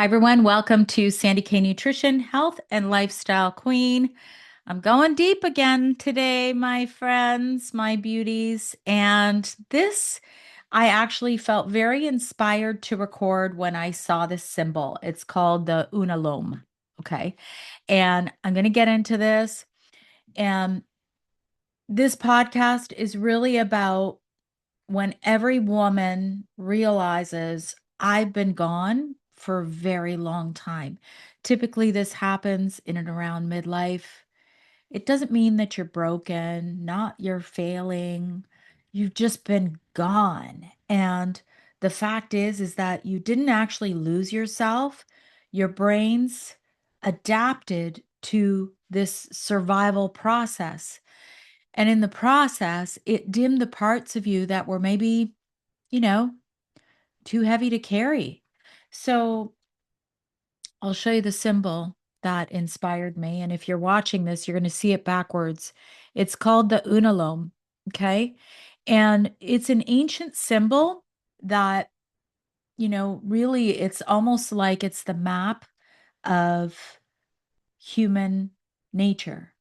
Hi, everyone. Welcome to Sandy K Nutrition, Health and Lifestyle Queen. I'm going deep again today, my friends, my beauties. And this, I actually felt very inspired to record when I saw this symbol. It's called the unalome. Okay. And I'm going to get into this. And this podcast is really about when every woman realizes I've been gone for a very long time. Typically, this happens in and around midlife. It doesn't mean that you're broken, not you're failing. You've just been gone. And the fact is that you didn't actually lose yourself. Your brain's adapted to this survival process. And in the process, it dimmed the parts of you that were maybe, you know, too heavy to carry. So I'll show you the symbol that inspired me. And if you're watching this, you're going to see it backwards. It's called the unalome. Okay. And it's an ancient symbol that, really it's almost like it's the map of human nature,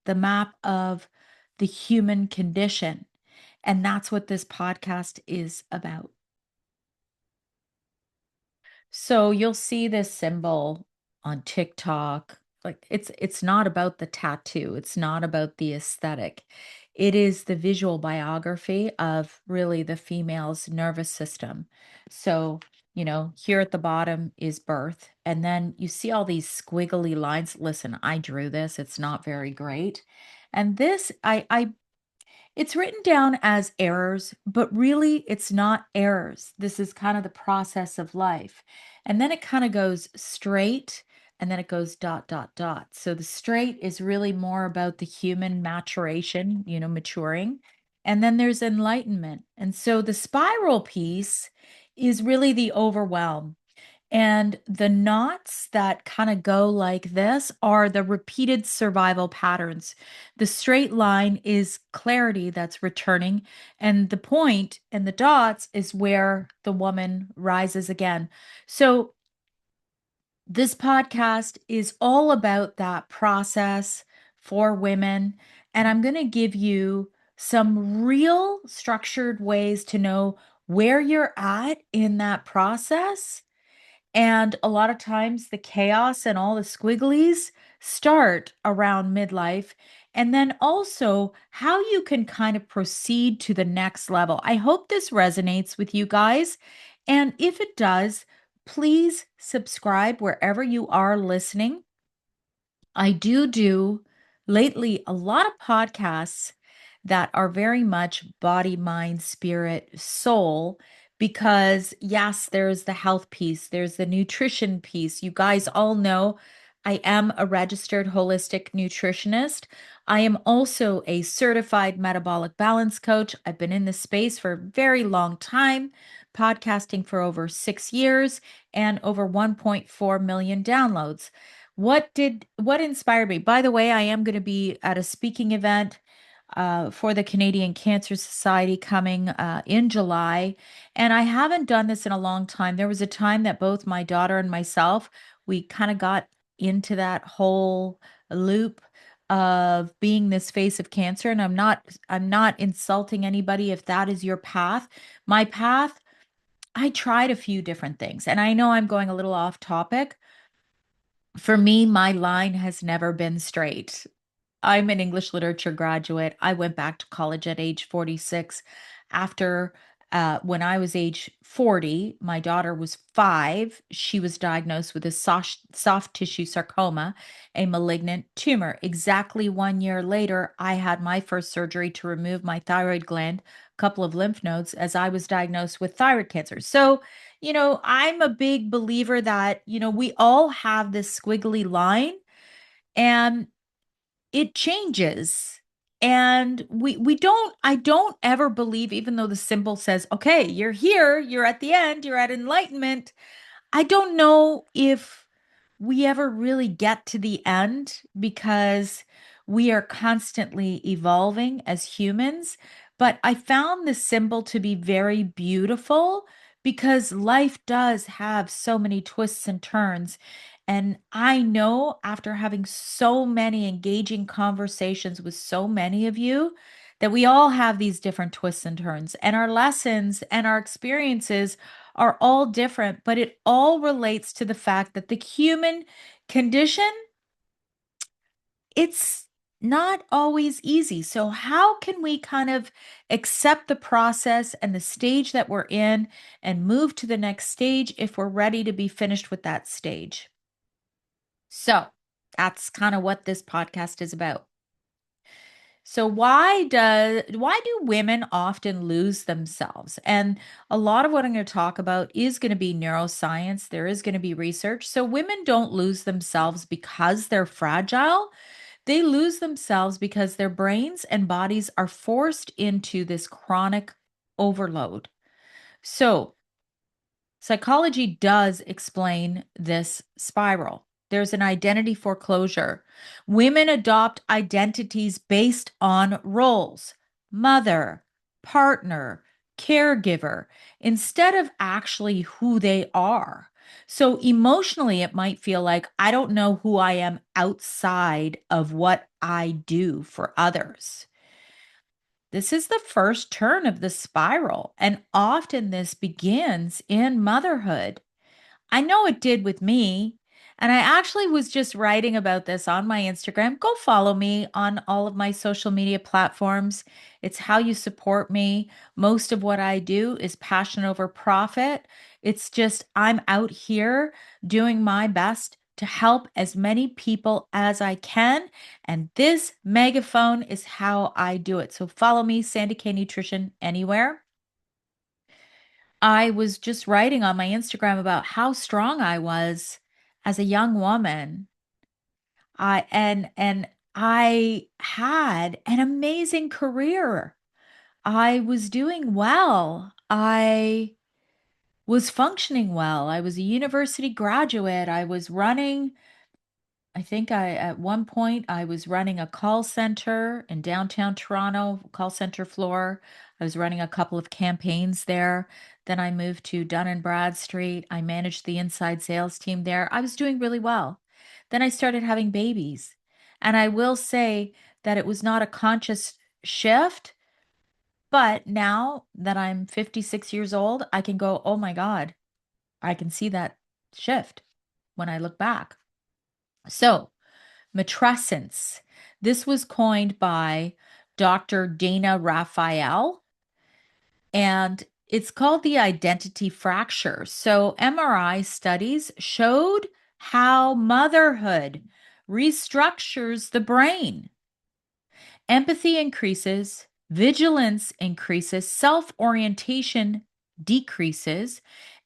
the map of the human condition. And that's what this podcast is about. So you'll see this symbol on TikTok. Like it's not about the tattoo. It's not about the aesthetic. It is the visual biography of really the female's nervous system. So, here at the bottom is birth, and then you see all these squiggly lines. Listen, I drew this. It's not very great. And this I it's written down as errors, but really it's not errors. This is kind of the process of life. And then it kind of goes straight and then it goes dot, dot, dot. So the straight is really more about the human maturation, maturing. And then there's enlightenment. And so the spiral piece is really the overwhelm. And the knots that kind of go like this are the repeated survival patterns. The straight line is clarity that's returning, and the point and the dots is where the woman rises again. So, this podcast is all about that process for women. And I'm going to give you some real structured ways to know where you're at in that process, and a lot of times the chaos and all the squigglies start around midlife. And then also how you can kind of proceed to the next level. I hope this resonates with you guys. And if it does, please subscribe wherever you are listening. I do lately a lot of podcasts that are very much body, mind, spirit, soul, because yes, there's the health piece, there's the nutrition piece. You guys all know I am a registered holistic nutritionist. I am also a certified metabolic balance coach. I've been in this space for a very long time, podcasting for over 6 years and over 1.4 million downloads. What inspired me? By the way, I am going to be at a speaking event for the Canadian Cancer Society coming in July, and I haven't done this in a long time. There was a time that both my daughter and myself, we kind of got into that whole loop of being this face of cancer, and I'm not insulting anybody if that is your path. My path, I tried a few different things, and I know I'm going a little off topic. For me, my line has never been straight. I'm an English literature graduate. I went back to college at age 46 after when I was age 40, my daughter was 5. She was diagnosed with a soft tissue sarcoma, a malignant tumor. Exactly 1 year later, I had my first surgery to remove my thyroid gland, a couple of lymph nodes, as I was diagnosed with thyroid cancer. So, I'm a big believer that, we all have this squiggly line, and it changes. And we don't I don't ever believe, even though the symbol says, okay, you're here, you're at the end, you're at enlightenment. I don't know if we ever really get to the end, because we are constantly evolving as humans. But I found the symbol to be very beautiful because life does have so many twists and turns. And I know after having so many engaging conversations with so many of you that we all have these different twists and turns, and our lessons and our experiences are all different, but it all relates to the fact that the human condition, it's not always easy. So, how can we kind of accept the process and the stage that we're in and move to the next stage if we're ready to be finished with that stage? So, that's kind of what this podcast is about. So why do women often lose themselves? And a lot of what I'm going to talk about is going to be neuroscience. There is going to be research. So women don't lose themselves because they're fragile. They lose themselves because their brains and bodies are forced into this chronic overload. So, psychology does explain this spiral. There's an identity foreclosure. Women adopt identities based on roles: mother, partner, caregiver, instead of actually who they are. So emotionally, it might feel like I don't know who I am outside of what I do for others. This is the first turn of the spiral, and often this begins in motherhood. I know it did with me. And I actually was just writing about this on my Instagram. Go follow me on all of my social media platforms. It's how you support me. Most of what I do is passion over profit. It's just I'm out here doing my best to help as many people as I can. And this megaphone is how I do it. So follow me, Sandy K Nutrition, anywhere. I was just writing on my Instagram about how strong I was as a young woman. And I had an amazing career. I was doing well. I was functioning well. I was a university graduate. I was running I think at one point I was running a call center in downtown Toronto, call center floor. I was running a couple of campaigns there. Then I moved to Dun and Bradstreet. I managed the inside sales team there. I was doing really well. Then I started having babies. And I will say that it was not a conscious shift, but now that I'm 56 years old, I can go, "Oh my God, I can see that shift when I look back." So, matrescence. This was coined by Dr. Dana Raphael, and it's called the identity fracture. So, MRI studies showed how motherhood restructures the brain. Empathy increases, vigilance increases, self orientation decreases,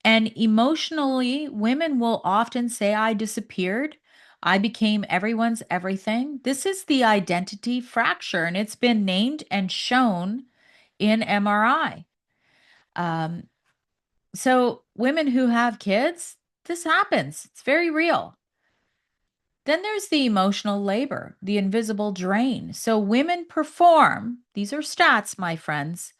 and emotionally, women will often say, "I disappeared. I became everyone's everything." This is the identity fracture, and it's been named and shown in MRI. Um, so, women who have kids, this happens, it's very real. Then there's the emotional labor, the invisible drain. So women perform, these are stats, my friends,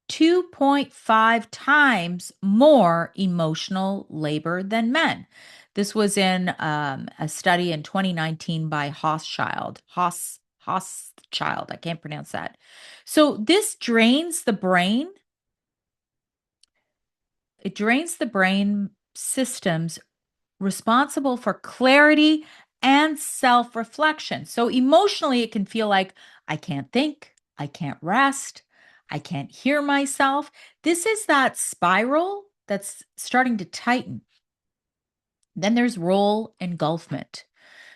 2.5 times more emotional labor than men. This was in a study in 2019 by Hochschild. I can't pronounce that. So this drains the brain. It drains the brain systems responsible for clarity and self reflection. So, emotionally, it can feel like I can't think, I can't rest, I can't hear myself. This is that spiral that's starting to tighten. Then there's role engulfment.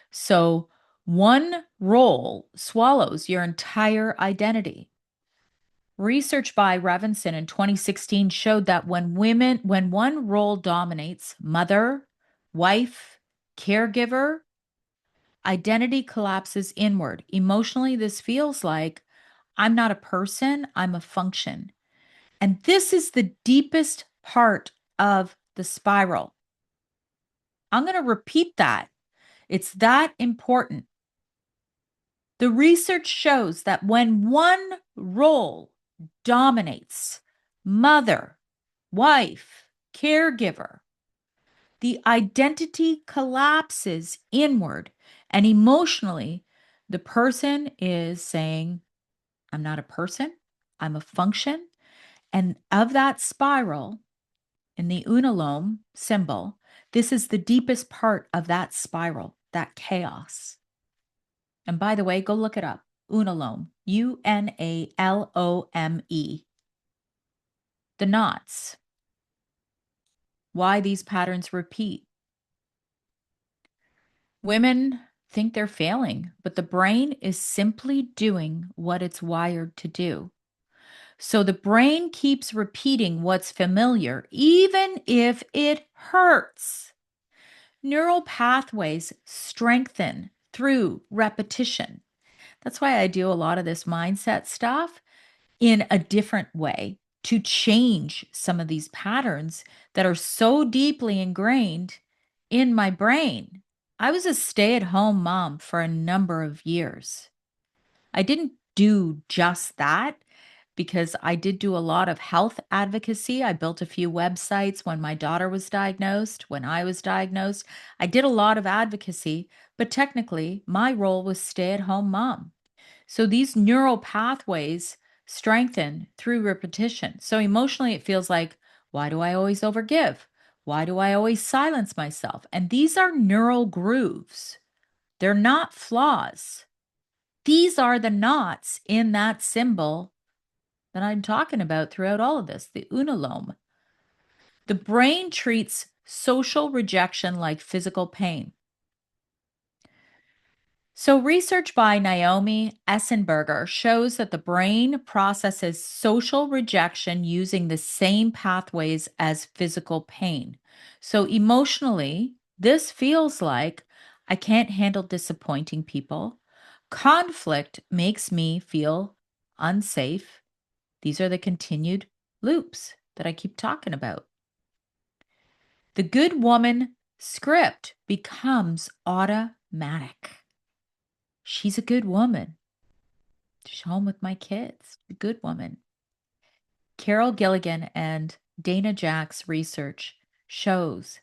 So, one role swallows your entire identity. Research by Revenson in 2016 showed that when one role dominates, mother, wife, caregiver, identity collapses inward. Emotionally, this feels like I'm not a person, I'm a function. And this is the deepest part of the spiral. I'm going to repeat that. It's that important. The research shows that when one role dominates, mother, wife, caregiver, the identity collapses inward, and emotionally, the person is saying, I'm not a person, I'm a function. And of that spiral in the unalome symbol, this is the deepest part of that spiral, that chaos. And by the way, go look it up. Unalome, Unalome. The knots. Why these patterns repeat. Women think they're failing, but the brain is simply doing what it's wired to do. So the brain keeps repeating what's familiar, even if it hurts. Neural pathways strengthen through repetition. That's why I do a lot of this mindset stuff in a different way to change some of these patterns that are so deeply ingrained in my brain. I was a stay-at-home mom for a number of years. I didn't do just that because I did do a lot of health advocacy. I built a few websites when my daughter was diagnosed, when I was diagnosed. I did a lot of advocacy, but technically, my role was stay-at-home mom. So these neural pathways strengthen through repetition. So emotionally, it feels like, why do I always overgive? Why do I always silence myself? And these are neural grooves. They're not flaws. These are the knots in that symbol that I'm talking about throughout all of this, the unalome. The brain treats social rejection like physical pain. So, research by Naomi Essenberger shows that the brain processes social rejection using the same pathways as physical pain. So, emotionally, this feels like I can't handle disappointing people. Conflict makes me feel unsafe. These are the continued loops that I keep talking about. The good woman script becomes automatic. She's a good woman. She's home with my kids. A good woman. Carol Gilligan and Dana Jack's research shows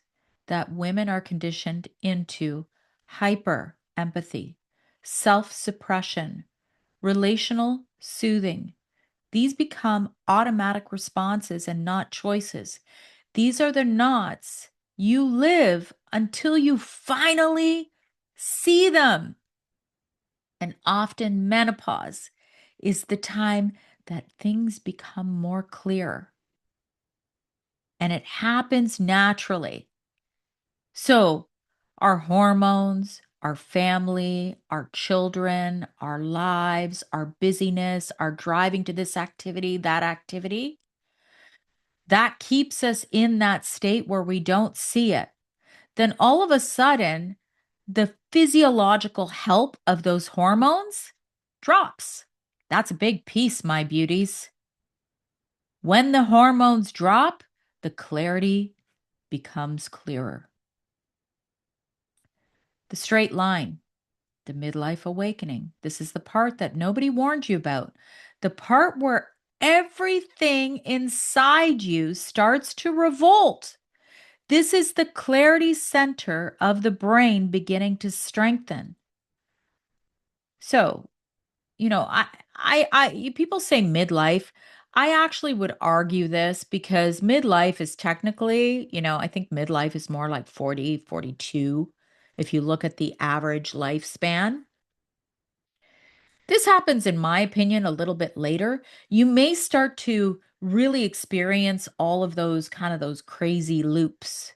that women are conditioned into hyper empathy, self suppression, relational soothing. These become automatic responses and not choices. These are the knots you live until you finally see them. And often menopause is the time that things become more clear. And it happens naturally. So, our hormones, our family, our children, our lives, our busyness, our driving to this activity, that keeps us in that state where we don't see it. Then all of a sudden, the physiological help of those hormones drops. That's a big piece, my beauties. When the hormones drop, the clarity becomes clearer. The straight line, the midlife awakening. This is the part that nobody warned you about. The part where everything inside you starts to revolt. This is the clarity center of the brain beginning to strengthen. So, people say midlife. I actually would argue this because midlife is technically, I think midlife is more like 40, 42. If you look at the average lifespan. This happens, in my opinion, a little bit later. You may start to really experience all of those kind of those crazy loops.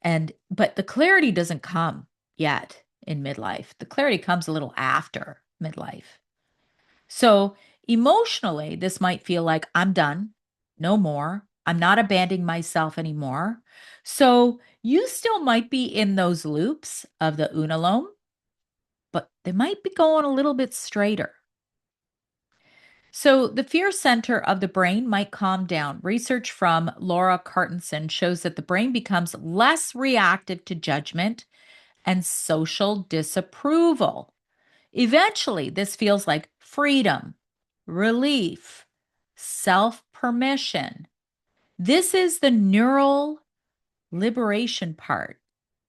But the clarity doesn't come yet in midlife. The clarity comes a little after midlife. So emotionally, this might feel like I'm done, no more. I'm not abandoning myself anymore. So you still might be in those loops of the unalome, but they might be going a little bit straighter. So the fear center of the brain might calm down. Research from Laura Cartensen shows that the brain becomes less reactive to judgment and social disapproval. Eventually, this feels like freedom, relief, self permission. This is the neural liberation part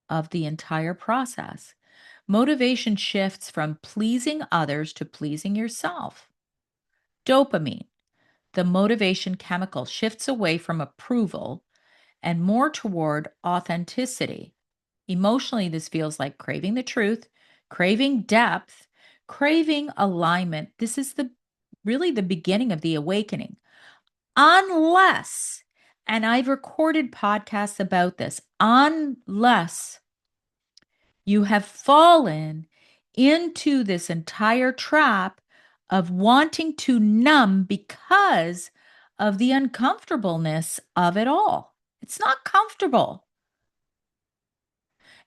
of the entire process. Motivation shifts from pleasing others to pleasing yourself. Dopamine, the motivation chemical, shifts away from approval and more toward authenticity. Emotionally, this feels like craving the truth, craving depth, craving alignment. This is the really the beginning of the awakening. Unless, and I've recorded podcasts about this, unless you have fallen into this entire trap of wanting to numb because of the uncomfortableness of it all. It's not comfortable.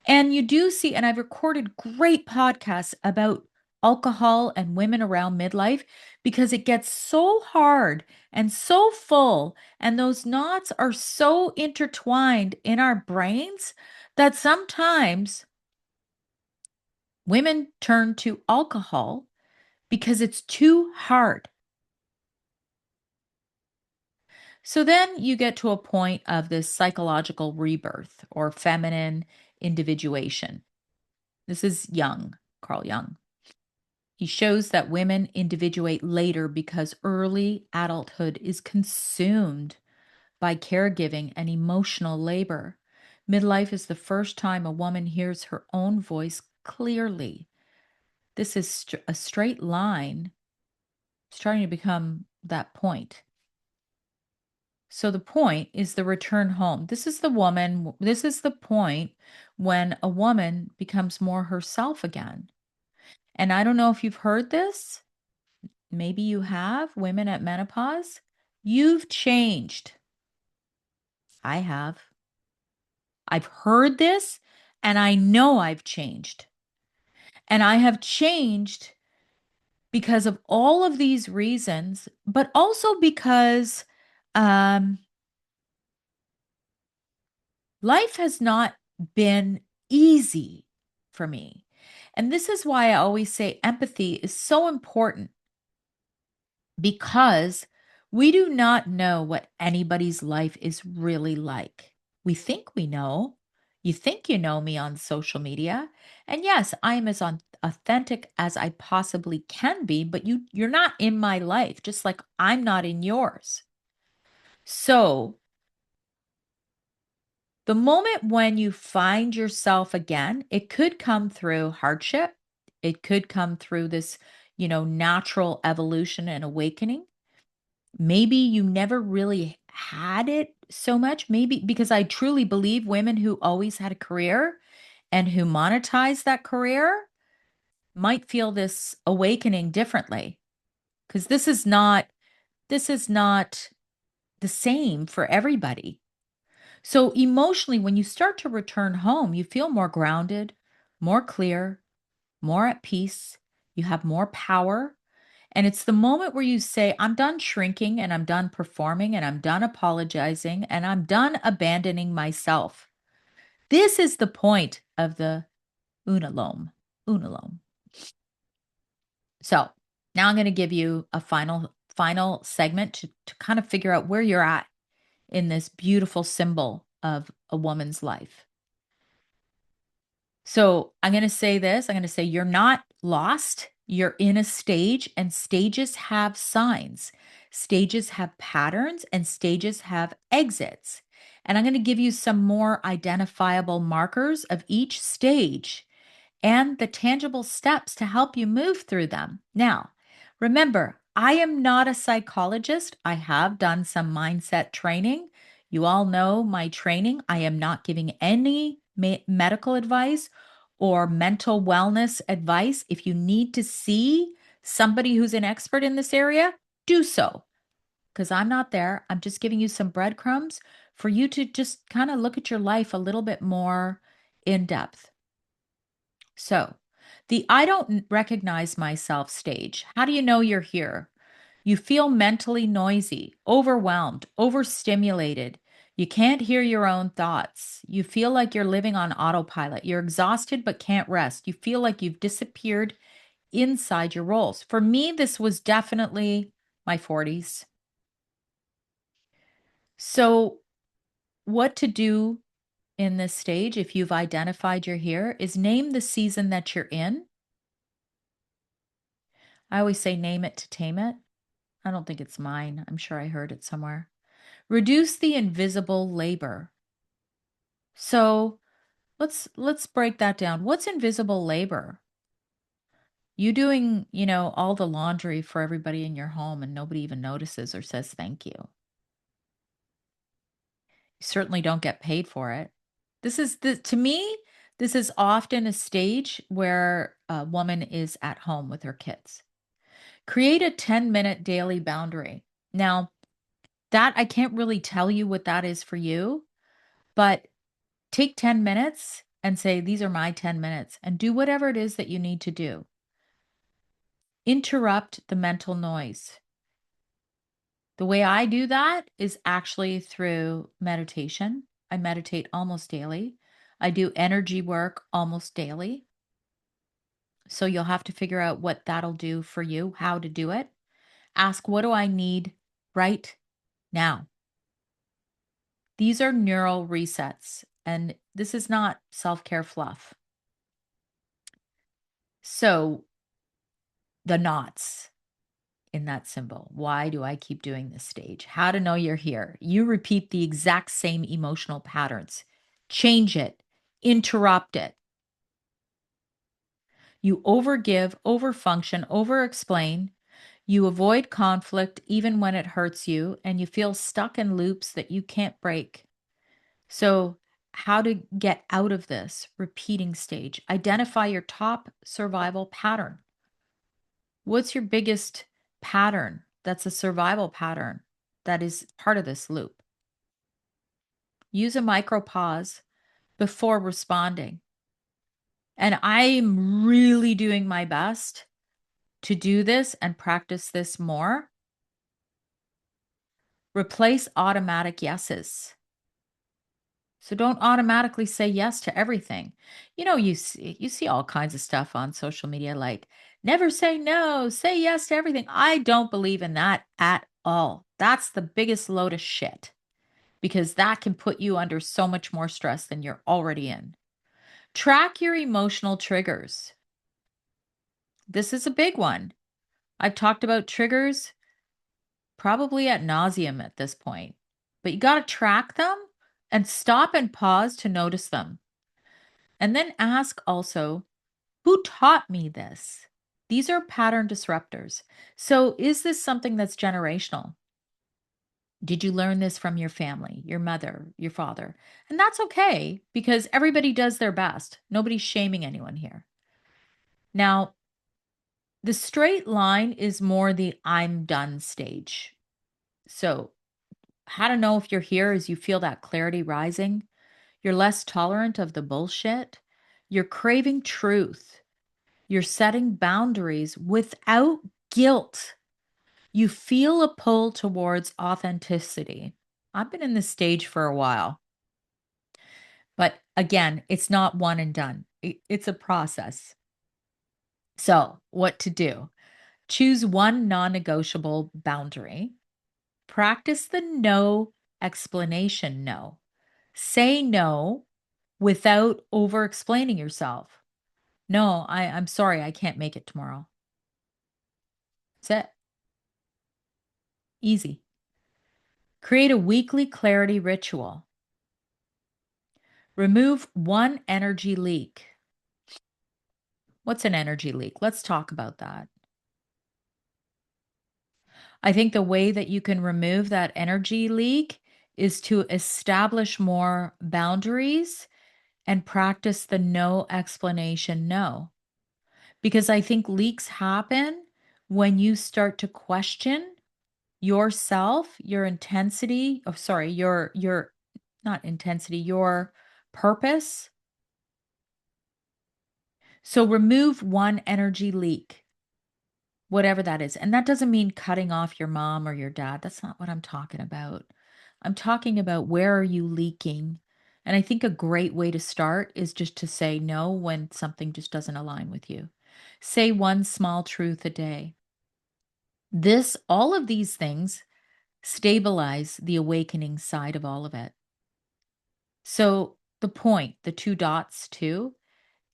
And you do see, and I've recorded great podcasts about alcohol and women around midlife because it gets so hard and so full, and those knots are so intertwined in our brains that sometimes women turn to alcohol because it's too hard. So then you get to a point of this psychological rebirth or feminine individuation. This is Jung, Carl Jung. He shows that women individuate later because early adulthood is consumed by caregiving and emotional labor. Midlife is the first time a woman hears her own voice clearly. This is a straight line starting to become that point. So the point is the return home. This is the point when a woman becomes more herself again. And I don't know if you've heard this. Maybe you have, women at menopause. You've changed. I have. I've heard this and I know I've changed. And I have changed because of all of these reasons, but also because um, life has not been easy for me. And this is why I always say empathy is so important because we do not know what anybody's life is really like. We think we know. You think you know me on social media. And yes, I am as authentic as I possibly can be, but you're not in my life, just like I'm not in yours. So, the moment when you find yourself again, it could come through hardship. It could come through this, natural evolution and awakening. Maybe you never really had it so much. Maybe because I truly believe women who always had a career and who monetize that career might feel this awakening differently because this is not the same for everybody. So emotionally, when you start to return home, you feel more grounded, more clear, more at peace. You have more power. And it's the moment where you say, I'm done shrinking and I'm done performing and I'm done apologizing and I'm done abandoning myself. This is the point of the unalome. Unalome. So now I'm going to give you a final segment to kind of figure out where you're at in this beautiful symbol of a woman's life. So I'm going to say this. I'm going to say you're not lost. You're in a stage, and stages have signs. Stages have patterns, and stages have exits. And I'm going to give you some more identifiable markers of each stage and the tangible steps to help you move through them. Now, remember, I am not a psychologist. I have done some mindset training. You all know my training. I am not giving any medical advice or mental wellness advice. If you need to see somebody who's an expert in this area, do so because I'm not there. I'm just giving you some breadcrumbs for you to just kind of look at your life a little bit more in depth. So, the I don't recognize myself stage. How do you know you're here? You feel mentally noisy, overwhelmed, overstimulated. You can't hear your own thoughts. You feel like you're living on autopilot. You're exhausted but can't rest. You feel like you've disappeared inside your roles. For me, this was definitely my 40s. So, what to do in this stage, if you've identified you're here, is name the season that you're in. I always say name it to tame it. I don't think it's mine. I'm sure I heard it somewhere. Reduce the invisible labor. So, let's break that down. What's invisible labor? You doing, all the laundry for everybody in your home and nobody even notices or says thank you. You certainly don't get paid for it. To me, this is often a stage where a woman is at home with her kids. Create a 10-minute daily boundary. Now, that I can't really tell you what that is for you, but take 10 minutes and say, these are my 10 minutes, and do whatever it is that you need to do. Interrupt the mental noise. The way I do that is actually through meditation. I meditate almost daily. I do energy work almost daily. So you'll have to figure out what that'll do for you, how to do it. Ask, what do I need right now? These are neural resets, and this is not self care fluff. So, the knots in that symbol. Why do I keep doing this stage? How to know you're here. You repeat the exact same emotional patterns, change it, interrupt it. You overgive, overfunction, overexplain. You avoid conflict even when it hurts you, and you feel stuck in loops that you can't break. So, how to get out of this repeating stage? Identify your top survival pattern. What's your biggest pattern that's a survival pattern that is part of this loop? Use a micro pause before responding. And I'm really doing my best to do this and practice this more. Replace automatic yeses. So don't automatically say yes to everything. You see all kinds of stuff on social media like never say no, say yes to everything. I don't believe in that at all. That's the biggest load of shit because that can put you under so much more stress than you're already in. Track your emotional triggers. This is a big one. I've talked about triggers probably at nauseum at this point, but you got to track them and stop and pause to notice them. And then ask also, who taught me this? These are pattern disruptors. So, is this something that's generational? Did you learn this from your family, your mother, your father? And that's okay because everybody does their best. Nobody's shaming anyone here. Now, the straight line is more the I'm done stage. So, how to know if you're here is you feel that clarity rising. You're less tolerant of the bullshit. You're craving truth. You're setting boundaries without guilt. You feel a pull towards authenticity. I've been in this stage for a while, but again, it's not one and done. It's a process. So, what to do? Choose one non negotiable boundary. Practice the no explanation no. Say no without over explaining yourself. No, I'm sorry, I can't make it tomorrow. That's it. Easy. Create a weekly clarity ritual. Remove one energy leak. What's an energy leak? Let's talk about that. I think the way that you can remove that energy leak is to establish more boundaries and practice the no explanation no. Because I think leaks happen when you start to question yourself, your intensity, oh sorry, your not intensity, your purpose. So remove one energy leak, whatever that is. And that doesn't mean cutting off your mom or your dad. That's not what I'm talking about. I'm talking about where are you leaking? And I think a great way to start is just to say no when something just doesn't align with you. Say one small truth a day. All of these things stabilize the awakening side of all of it. So the point, the two dots too,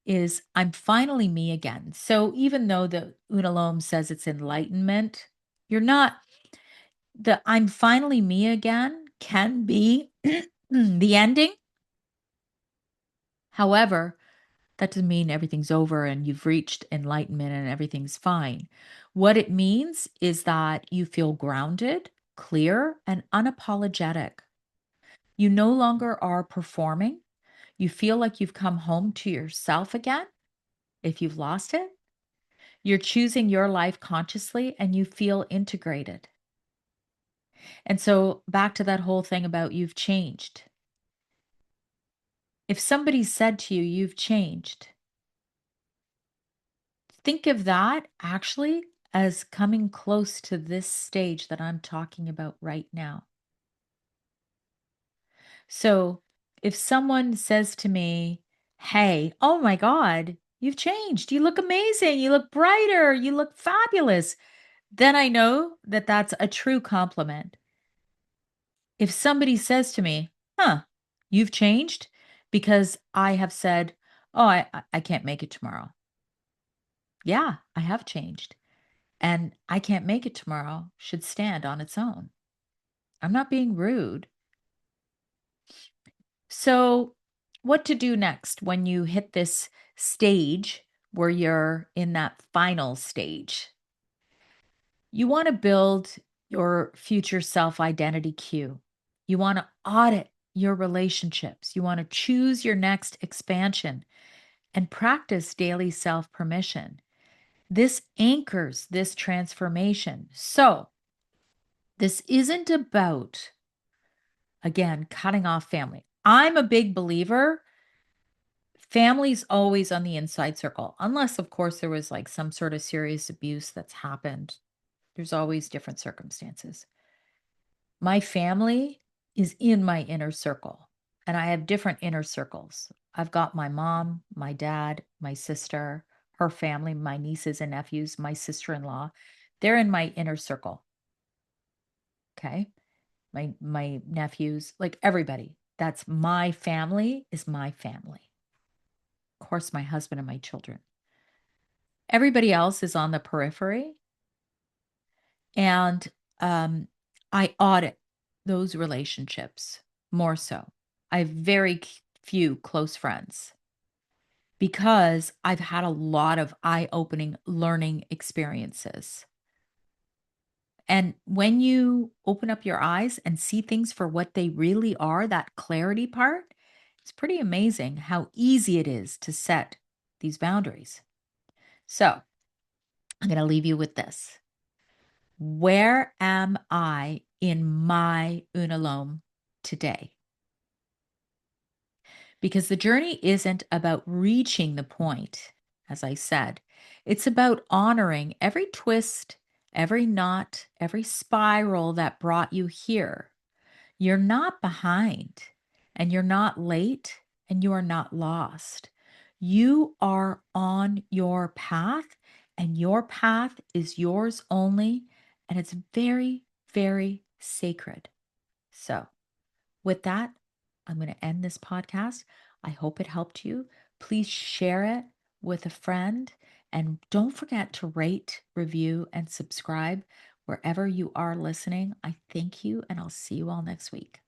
is I'm finally me again. So even though the Unalome says it's enlightenment, you're not. The I'm finally me again can be the ending. However, that doesn't mean everything's over and you've reached enlightenment and everything's fine. What it means is that you feel grounded, clear, and unapologetic. You no longer are performing. You feel like you've come home to yourself again if you've lost it. You're choosing your life consciously and you feel integrated. And so, back to that whole thing about you've changed. If somebody said to you, you've changed, think of that actually as coming close to this stage that I'm talking about right now. So, if someone says to me, hey, oh my God, you've changed. You look amazing. You look brighter. You look fabulous. Then I know that that's a true compliment. If somebody says to me, huh, you've changed because I have said, oh, I can't make it tomorrow. Yeah, I have changed. And I can't make it tomorrow should stand on its own. I'm not being rude. So, what to do next when you hit this stage where you're in that final stage? You want to build your future self identity cue. You want to audit your relationships. You want to choose your next expansion and practice daily self permission. This anchors this transformation. So, this isn't about, again, cutting off family. I'm a big believer. Family's always on the inside circle, unless, of course, there was like some sort of serious abuse that's happened. There's always different circumstances. My family is in my inner circle, and I have different inner circles. I've got my mom, my dad, my sister, her family, my nieces and nephews, my sister in law. They're in my inner circle. Okay. My nephews, like everybody. That's my family, is my family. Of course, my husband and my children. Everybody else is on the periphery. And I audit those relationships more so. I have very few close friends because I've had a lot of eye opening learning experiences. And when you open up your eyes and see things for what they really are, that clarity part, it's pretty amazing how easy it is to set these boundaries. So I'm going to leave you with this. Where am I in my unalome today? Because the journey isn't about reaching the point, as I said. It's about honoring every twist, every knot, every spiral that brought you here. You're not behind, and you're not late, and you are not lost. You are on your path, and your path is yours only, and it's very, very sacred. So, with that, I'm going to end this podcast. I hope it helped you. Please share it with a friend. And don't forget to rate, review, and subscribe wherever you are listening. I thank you, and I'll see you all next week.